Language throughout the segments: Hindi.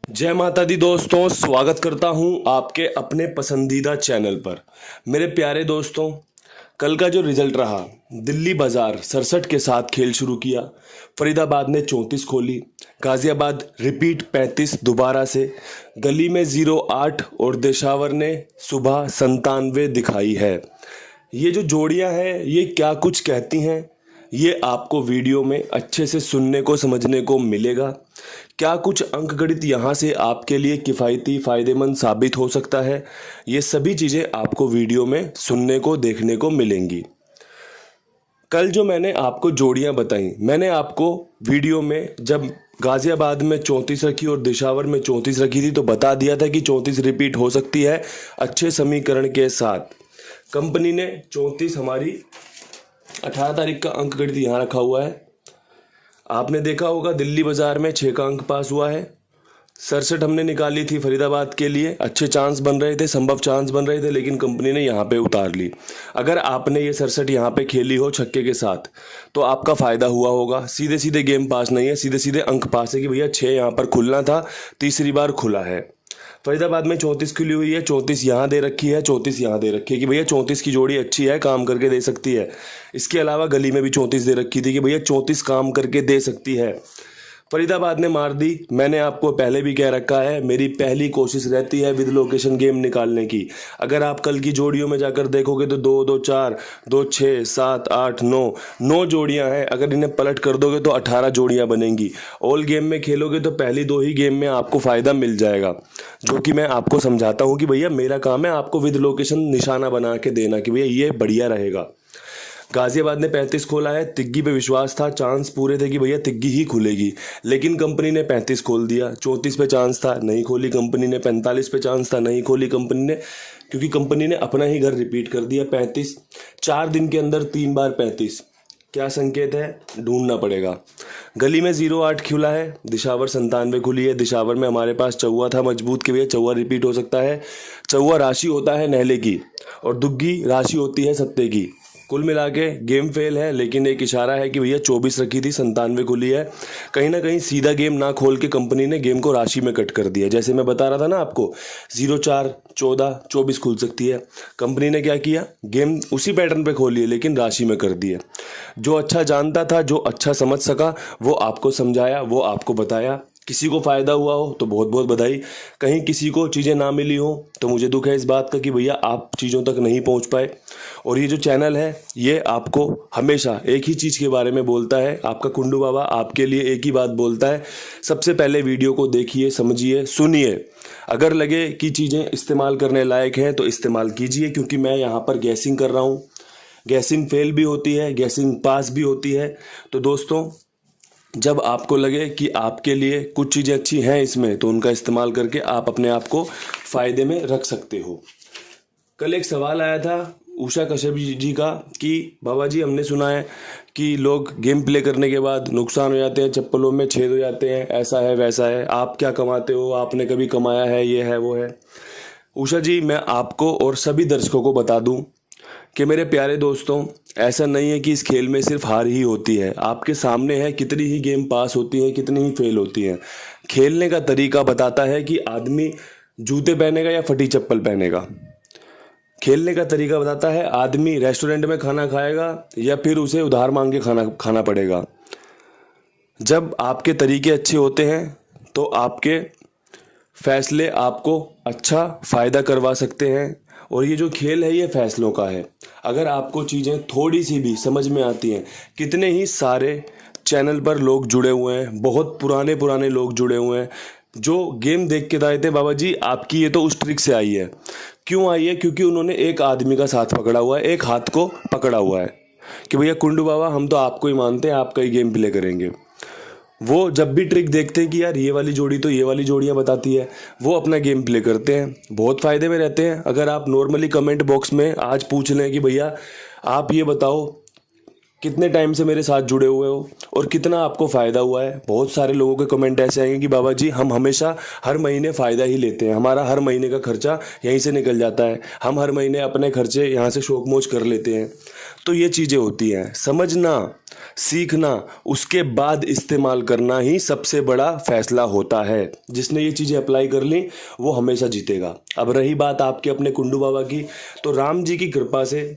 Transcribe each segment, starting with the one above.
जय माता दी दोस्तों, स्वागत करता हूं आपके अपने पसंदीदा चैनल पर। मेरे प्यारे दोस्तों, कल का जो रिजल्ट रहा, दिल्ली बाजार 67 के साथ खेल शुरू किया, फरीदाबाद ने 34 खोली, गाजियाबाद रिपीट 35 दोबारा से, गली में 08 और देशावर ने सुबह 97 दिखाई है। ये जो जोड़ियां हैं ये क्या कुछ कहती हैं, ये आपको वीडियो में अच्छे से सुनने को समझने को मिलेगा। क्या कुछ अंकगणित यहाँ से आपके लिए किफ़ायती फ़ायदेमंद साबित हो सकता है, ये सभी चीज़ें आपको वीडियो में सुनने को देखने को मिलेंगी। कल जो मैंने आपको जोड़ियाँ बताई, मैंने आपको वीडियो में जब गाज़ियाबाद में 34 रखी और दिशावर में 34 रखी थी तो बता दिया था कि 34 रिपीट हो सकती है अच्छे समीकरण के साथ। कंपनी ने 34 हमारी 18 तारीख का अंकगणित यहाँ रखा हुआ है। आपने देखा होगा दिल्ली बाजार में 6 का अंक पास हुआ है। 67 हमने निकाली थी फरीदाबाद के लिए, अच्छे चांस बन रहे थे, संभव चांस बन रहे थे, लेकिन कंपनी ने यहाँ पे उतार ली। अगर आपने ये 67 यहाँ पे खेली हो छक्के के साथ तो आपका फ़ायदा हुआ होगा। सीधे सीधे गेम पास नहीं है, सीधे सीधे अंक पास है कि भैया 6 यहाँ पर खुलना था, तीसरी बार खुला है। फरीदाबाद में 34 खुली हुई है, 34 यहाँ दे रखी है, 34 यहाँ दे रखी है कि भैया 34 की जोड़ी अच्छी है, काम करके दे सकती है। इसके अलावा गली में भी 34 दे रखी थी कि भैया 34 काम करके दे सकती है। फरीदाबाद ने मार दी। मैंने आपको पहले भी कह रखा है, मेरी पहली कोशिश रहती है विद लोकेशन गेम निकालने की। अगर आप कल की जोड़ियों में जाकर देखोगे तो 2 2 4 2 6 7 8 9 जोड़ियां हैं। अगर इन्हें पलट कर दोगे तो 18 जोड़ियां बनेंगी। ऑल गेम में खेलोगे तो पहली 2 ही गेम में आपको फ़ायदा मिल जाएगा, जो कि मैं आपको समझाता हूँ कि भैया मेरा काम है आपको विद लोकेशन निशाना बना के देना कि भैया ये बढ़िया रहेगा। गाजियाबाद ने 35 खोला है, तिग्गी पे विश्वास था, चांस पूरे थे कि भैया तिग्गी ही खुलेगी, लेकिन कंपनी ने 35 खोल दिया। 34 पे चांस था, नहीं खोली कंपनी ने। 45 पे चांस था, नहीं खोली कंपनी ने, क्योंकि कंपनी ने अपना ही घर रिपीट कर दिया। 35 4 दिन के अंदर 3 बार 35, क्या संकेत है, ढूंढना पड़ेगा। गली में 08 खुला है, दिशावर 97 खुली है। दिशावर में हमारे पास चौवा था मजबूत कि भैया चौवा रिपीट हो सकता है। चौवा राशि होता है नहले की और दुग्गी राशि होती है सत्ते की। कुल मिला के गेम फेल है, लेकिन एक इशारा है कि भैया 24 रखी थी, 97 खुली है। कहीं ना कहीं सीधा गेम ना खोल के कंपनी ने गेम को राशि में कट कर दिया। जैसे मैं बता रहा था ना आपको, 04 14 24 खुल सकती है। कंपनी ने क्या किया, गेम उसी पैटर्न पे खोली है लेकिन राशि में कर दिया। जो अच्छा जानता था, जो अच्छा समझ सका, वो आपको समझाया, वो आपको बताया। किसी को फ़ायदा हुआ हो तो बहुत बहुत बधाई। कहीं किसी को चीज़ें ना मिली हो तो मुझे दुख है इस बात का कि भैया आप चीज़ों तक नहीं पहुंच पाए। और ये जो चैनल है ये आपको हमेशा एक ही चीज़ के बारे में बोलता है। आपका कुंडू बाबा आपके लिए एक ही बात बोलता है, सबसे पहले वीडियो को देखिए, समझिए, सुनिए। अगर लगे कि चीज़ें इस्तेमाल करने लायक हैं तो इस्तेमाल कीजिए, क्योंकि मैं यहाँ पर गैसिंग कर रहा हूँ। गैसिंग फेल भी होती है, गैसिंग पास भी होती है। तो दोस्तों, जब आपको लगे कि आपके लिए कुछ चीज़ें अच्छी हैं इसमें, तो उनका इस्तेमाल करके आप अपने आप को फ़ायदे में रख सकते हो। कल एक सवाल आया था उषा कश्यप जी का कि बाबा जी, हमने सुना है कि लोग गेम प्ले करने के बाद नुकसान हो जाते हैं, चप्पलों में छेद हो जाते हैं, ऐसा है वैसा है, आप क्या कमाते हो, आपने कभी कमाया है, ये है वो है। उषा जी, मैं आपको और सभी दर्शकों को बता दूं कि मेरे प्यारे दोस्तों, ऐसा नहीं है कि इस खेल में सिर्फ हार ही होती है। आपके सामने है कितनी ही गेम पास होती है, कितनी ही फेल होती है। खेलने का तरीका बताता है कि आदमी जूते पहनेगा या फटी चप्पल पहनेगा। खेलने का तरीका बताता है आदमी रेस्टोरेंट में खाना खाएगा या फिर उसे उधार मांग के खाना पड़ेगा। जब आपके तरीके अच्छे होते हैं तो आपके फैसले आपको अच्छा फ़ायदा करवा सकते हैं। और ये जो खेल है ये फैसलों का है। अगर आपको चीज़ें थोड़ी सी भी समझ में आती हैं, कितने ही सारे चैनल पर लोग जुड़े हुए हैं, बहुत पुराने पुराने लोग जुड़े हुए हैं जो गेम देख के बताए थे, बाबा जी आपकी ये तो उस ट्रिक से आई है। क्यों आई है? क्योंकि उन्होंने एक आदमी का साथ पकड़ा हुआ है, एक हाथ को पकड़ा हुआ है कि भैया कुंडू बाबा हम तो आपको ही मानते हैं, आपका ही गेम प्ले करेंगे। वो जब भी ट्रिक देखते हैं कि यार ये वाली जोड़ी तो ये वाली जोड़ियाँ बताती है, वो अपना गेम प्ले करते हैं, बहुत फ़ायदे में रहते हैं। अगर आप नॉर्मली कमेंट बॉक्स में आज पूछ लें कि भैया आप ये बताओ कितने टाइम से मेरे साथ जुड़े हुए हो और कितना आपको फ़ायदा हुआ है। बहुत सारे लोगों के कमेंट ऐसे आएंगे कि बाबा जी हम हमेशा हर महीने फ़ायदा ही लेते हैं, हमारा हर महीने का खर्चा यहीं से निकल जाता है, हम हर महीने अपने खर्चे यहाँ से शौक मौज कर लेते हैं। तो ये चीज़ें होती हैं, समझना, सीखना, उसके बाद इस्तेमाल करना ही सबसे बड़ा फैसला होता है। जिसने ये चीज़ें अप्लाई कर ली वो हमेशा जीतेगा। अब रही बात आपके अपने कुंडू बाबा की, तो राम जी की कृपा से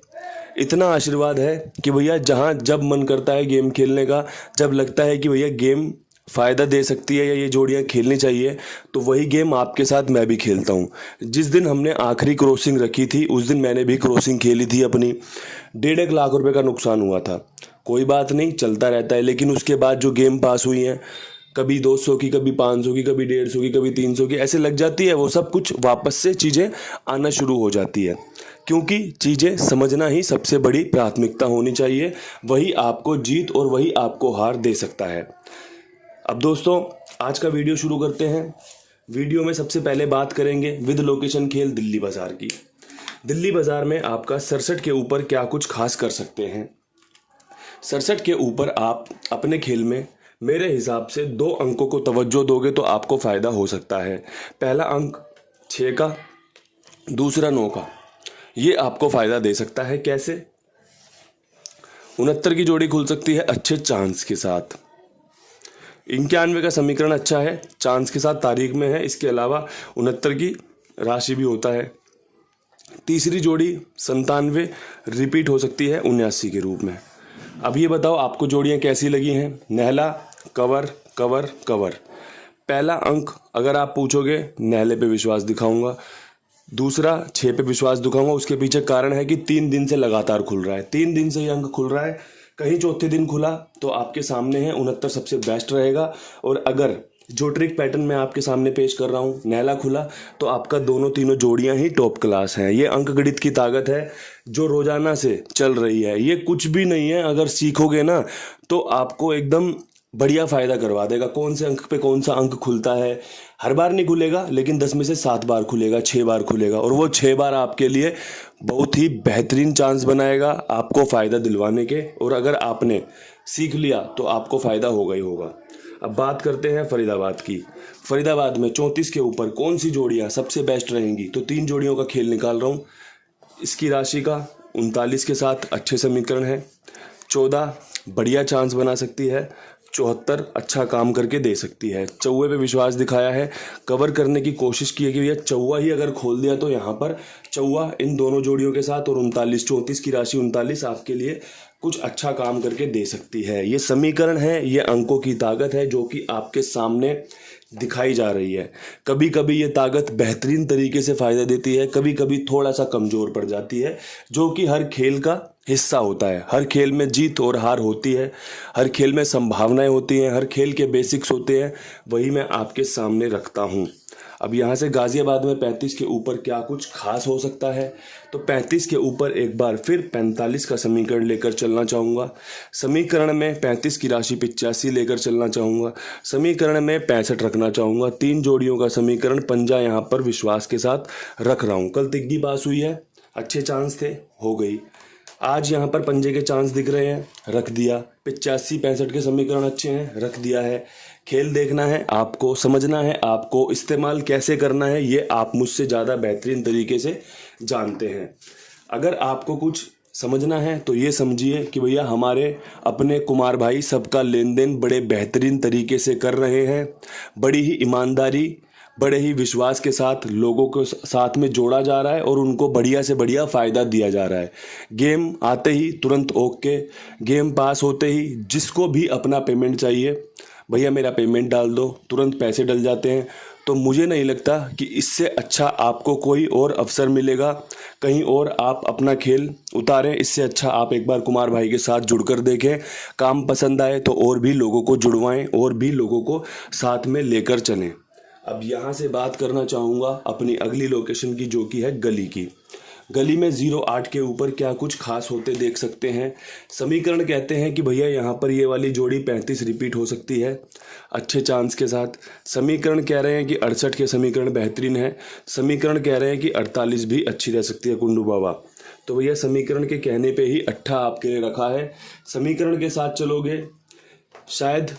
इतना आशीर्वाद है कि भैया जहाँ जब मन करता है गेम खेलने का, जब लगता है कि भैया गेम फ़ायदा दे सकती है या ये जोड़ियाँ खेलनी चाहिए, तो वही गेम आपके साथ मैं भी खेलता हूँ। जिस दिन हमने आखिरी क्रॉसिंग रखी थी उस दिन मैंने भी क्रॉसिंग खेली थी अपनी, 1.5 लाख रुपए का नुकसान हुआ था। कोई बात नहीं, चलता रहता है। लेकिन उसके बाद जो गेम पास हुई हैं, कभी 200 की, कभी 500 की, कभी 150 की, कभी 300 की, ऐसे लग जाती है, वो सब कुछ वापस से चीज़ें आना शुरू हो जाती है। क्योंकि चीज़ें समझना ही सबसे बड़ी प्राथमिकता होनी चाहिए, वही आपको जीत और वही आपको हार दे सकता है। अब दोस्तों आज का वीडियो शुरू करते हैं। वीडियो में सबसे पहले बात करेंगे विद लोकेशन खेल दिल्ली बाज़ार की। दिल्ली बाज़ार में आपका 67 के ऊपर क्या कुछ खास कर सकते हैं। 67 के ऊपर आप अपने खेल में मेरे हिसाब से 2 अंकों को तवज्जो दोगे तो आपको फ़ायदा हो सकता है। पहला अंक 6 का, दूसरा 9 का। ये आपको फ़ायदा दे सकता है। कैसे? 69 की जोड़ी खुल सकती है अच्छे चांस के साथ। 91 का समीकरण अच्छा है, चांस के साथ तारीख में है। इसके अलावा 69 की राशि भी होता है। तीसरी जोड़ी 97 रिपीट हो सकती है 79 के रूप में। अब ये बताओ आपको जोड़ियाँ कैसी लगी हैं। नहला, कवर, कवर, कवर। पहला अंक अगर आप पूछोगे, नहले पे विश्वास दिखाऊंगा। दूसरा 6 पे विश्वास दिखाऊंगा। उसके पीछे कारण है कि 3 दिन से लगातार खुल रहा है, 3 दिन से ये अंक खुल रहा है। कहीं चौथे दिन खुला तो आपके सामने है 69 सबसे बेस्ट रहेगा। और अगर जो ट्रिक पैटर्न मैं आपके सामने पेश कर रहा हूँ, नहला खुला तो आपका दोनों तीनों जोड़ियां ही टॉप क्लास हैं। ये अंक गणित की ताकत है जो रोजाना से चल रही है। ये कुछ भी नहीं है, अगर सीखोगे ना तो आपको एकदम बढ़िया फ़ायदा करवा देगा। कौन से अंक पे कौन सा अंक खुलता है, हर बार नहीं खुलेगा, लेकिन 10 में से 7 बार खुलेगा, 6 बार खुलेगा। और वो 6 बार आपके लिए बहुत ही बेहतरीन चांस बनाएगा आपको फ़ायदा दिलवाने के। और अगर आपने सीख लिया तो आपको फ़ायदा होगा ही होगा। अब बात करते हैं फरीदाबाद की। फरीदाबाद में 34 के ऊपर कौन सी जोड़ियाँ सबसे बेस्ट रहेंगी, तो 3 जोड़ियों का खेल निकाल रहा हूँ। इसकी राशि का 39 के साथ अच्छे समीकरण है। 14 बढ़िया चांस बना सकती है। 74 अच्छा काम करके दे सकती है। चौवे पे विश्वास दिखाया है, कवर करने की कोशिश की है कि भैया चौवा ही अगर खोल दिया तो यहाँ पर चौवा इन दोनों जोड़ियों के साथ। और 39, 34 की राशि 39 आपके लिए कुछ अच्छा काम करके दे सकती है। ये समीकरण है, ये अंकों की ताकत है जो कि आपके सामने दिखाई जा रही है। कभी कभी ये ताकत बेहतरीन तरीके से फ़ायदा देती है, कभी कभी थोड़ा सा कमज़ोर पड़ जाती है, जो कि हर खेल का हिस्सा होता है। हर खेल में जीत और हार होती है, हर खेल में संभावनाएं होती हैं, हर खेल के बेसिक्स होते हैं, वही मैं आपके सामने रखता हूँ। अब यहाँ से गाज़ियाबाद में 35 के ऊपर क्या कुछ खास हो सकता है, तो 35 के ऊपर एक बार फिर 45 का समीकरण लेकर चलना चाहूँगा। समीकरण में 35 की राशि 85 लेकर चलना चाहूँगा। समीकरण में 65 रखना चाहूँगा। 3 जोड़ियों का समीकरण पंजा यहाँ पर विश्वास के साथ रख रहा हूँ। कल तिग्गी पास हुई है, अच्छे चांस थे, हो गई। आज यहाँ पर पंजे के चांस दिख रहे हैं, रख दिया। 85 65 के समीकरण अच्छे हैं, रख दिया है। खेल देखना है आपको, समझना है आपको, इस्तेमाल कैसे करना है ये आप मुझसे ज़्यादा बेहतरीन तरीके से जानते हैं। अगर आपको कुछ समझना है तो ये समझिए कि भैया हमारे अपने कुमार भाई सबका लेन देन बड़े बेहतरीन तरीके से कर रहे हैं। बड़ी ही ईमानदारी, बड़े ही विश्वास के साथ लोगों को साथ में जोड़ा जा रहा है और उनको बढ़िया से बढ़िया फ़ायदा दिया जा रहा है। गेम आते ही तुरंत ओके, गेम पास होते ही जिसको भी अपना पेमेंट चाहिए, भैया मेरा पेमेंट डाल दो, तुरंत पैसे डल जाते हैं। तो मुझे नहीं लगता कि इससे अच्छा आपको कोई और अवसर मिलेगा, कहीं और आप अपना खेल उतारें। इससे अच्छा आप एक बार कुमार भाई के साथ जुड़कर देखें, काम पसंद आए तो और भी लोगों को जुड़वाएं और भी लोगों को साथ में लेकर चलें। अब यहाँ से बात करना चाहूँगा अपनी अगली लोकेशन की, जो कि है गली की। गली में 08 के ऊपर क्या कुछ खास होते देख सकते हैं। समीकरण कहते हैं कि भैया यहाँ पर ये वाली जोड़ी 35 रिपीट हो सकती है अच्छे चांस के साथ। समीकरण कह रहे हैं कि 68 के समीकरण बेहतरीन है। समीकरण कह रहे हैं कि 48 भी अच्छी रह सकती है कुंडू बाबा। तो भैया समीकरण के कहने पे ही 8 आपके लिए रखा है। समीकरण के साथ चलोगे, शायद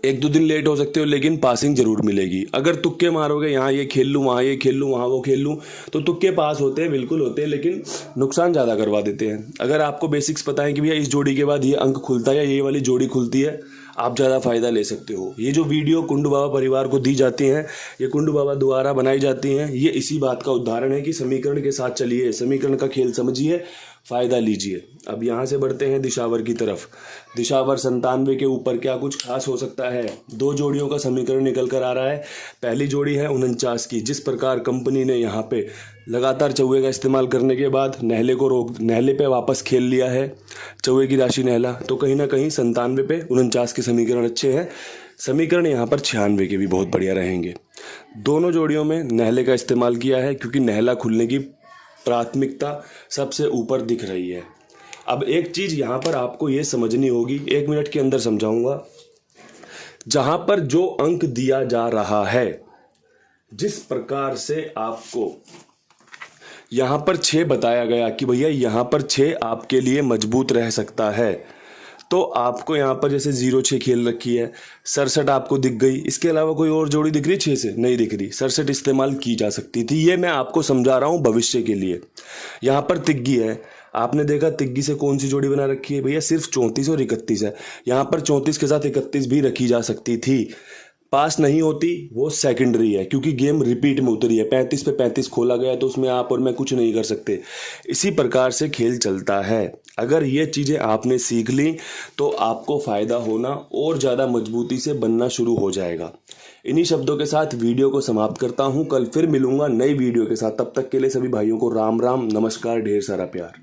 1-2 दिन लेट हो सकते हो, लेकिन पासिंग जरूर मिलेगी। अगर तुक्के मारोगे, यहाँ ये खेल लूँ, वहाँ ये खेल लूँ, वहाँ वो खेल लूँ, तो तुक्के पास होते हैं, बिल्कुल होते हैं, लेकिन नुकसान ज़्यादा करवा देते हैं। अगर आपको बेसिक्स पता है कि भैया इस जोड़ी के बाद ये अंक खुलता है या ये वाली जोड़ी खुलती है, आप ज़्यादा फायदा ले सकते हो। ये जो वीडियो कुंडू बाबा परिवार को दी जाती हैं, ये कुंडू बाबा द्वारा बनाई जाती हैं, ये इसी बात का उदाहरण है कि समीकरण के साथ चलिए, समीकरण का खेल समझिए, फायदा लीजिए। अब यहाँ से बढ़ते हैं दिशावर की तरफ। दिशावर 97 के ऊपर क्या कुछ खास हो सकता है? 2 जोड़ियों का समीकरण निकल कर आ रहा है। पहली जोड़ी है 49 की। जिस प्रकार कंपनी ने यहाँ पे लगातार चौवे का इस्तेमाल करने के बाद नहले पे वापस खेल लिया है, चौवे की राशि नहला, तो कहीं ना कहीं 97 पे 49 के समीकरण अच्छे हैं। समीकरण यहाँ पर 96 के भी बहुत बढ़िया रहेंगे। दोनों जोड़ियों में नहले का इस्तेमाल किया है, क्योंकि नहला खुलने की प्राथमिकता सबसे ऊपर दिख रही है। अब एक चीज यहां पर आपको ये समझनी होगी, 1 मिनट के अंदर समझाऊंगा। जहां पर जो अंक दिया जा रहा है, जिस प्रकार से आपको यहां पर 6 बताया गया कि भैया यहां पर 6 आपके लिए मजबूत रह सकता है, तो आपको यहाँ पर जैसे 0-6 खेल रखी है, 67 आपको दिख गई। इसके अलावा कोई और जोड़ी दिख रही 6 से? नहीं दिख रही। 67 इस्तेमाल की जा सकती थी। ये मैं आपको समझा रहा हूँ भविष्य के लिए। यहाँ पर तिग्गी है, आपने देखा तिग्गी से कौन सी जोड़ी बना रखी है? भैया सिर्फ 34 और 31 है। यहाँ पर 34 के साथ 31 भी रखी जा सकती थी। पास नहीं होती, वो सेकेंडरी है, क्योंकि गेम रिपीट में उतरी है। 35 पे 35 खोला गया, तो उसमें आप और मैं कुछ नहीं कर सकते। इसी प्रकार से खेल चलता है। अगर ये चीज़ें आपने सीख ली तो आपको फ़ायदा होना और ज़्यादा मजबूती से बनना शुरू हो जाएगा। इन्हीं शब्दों के साथ वीडियो को समाप्त करता हूँ। कल फिर मिलूंगा नई वीडियो के साथ। तब तक के लिए सभी भाइयों को राम राम, नमस्कार, ढेर सारा प्यार।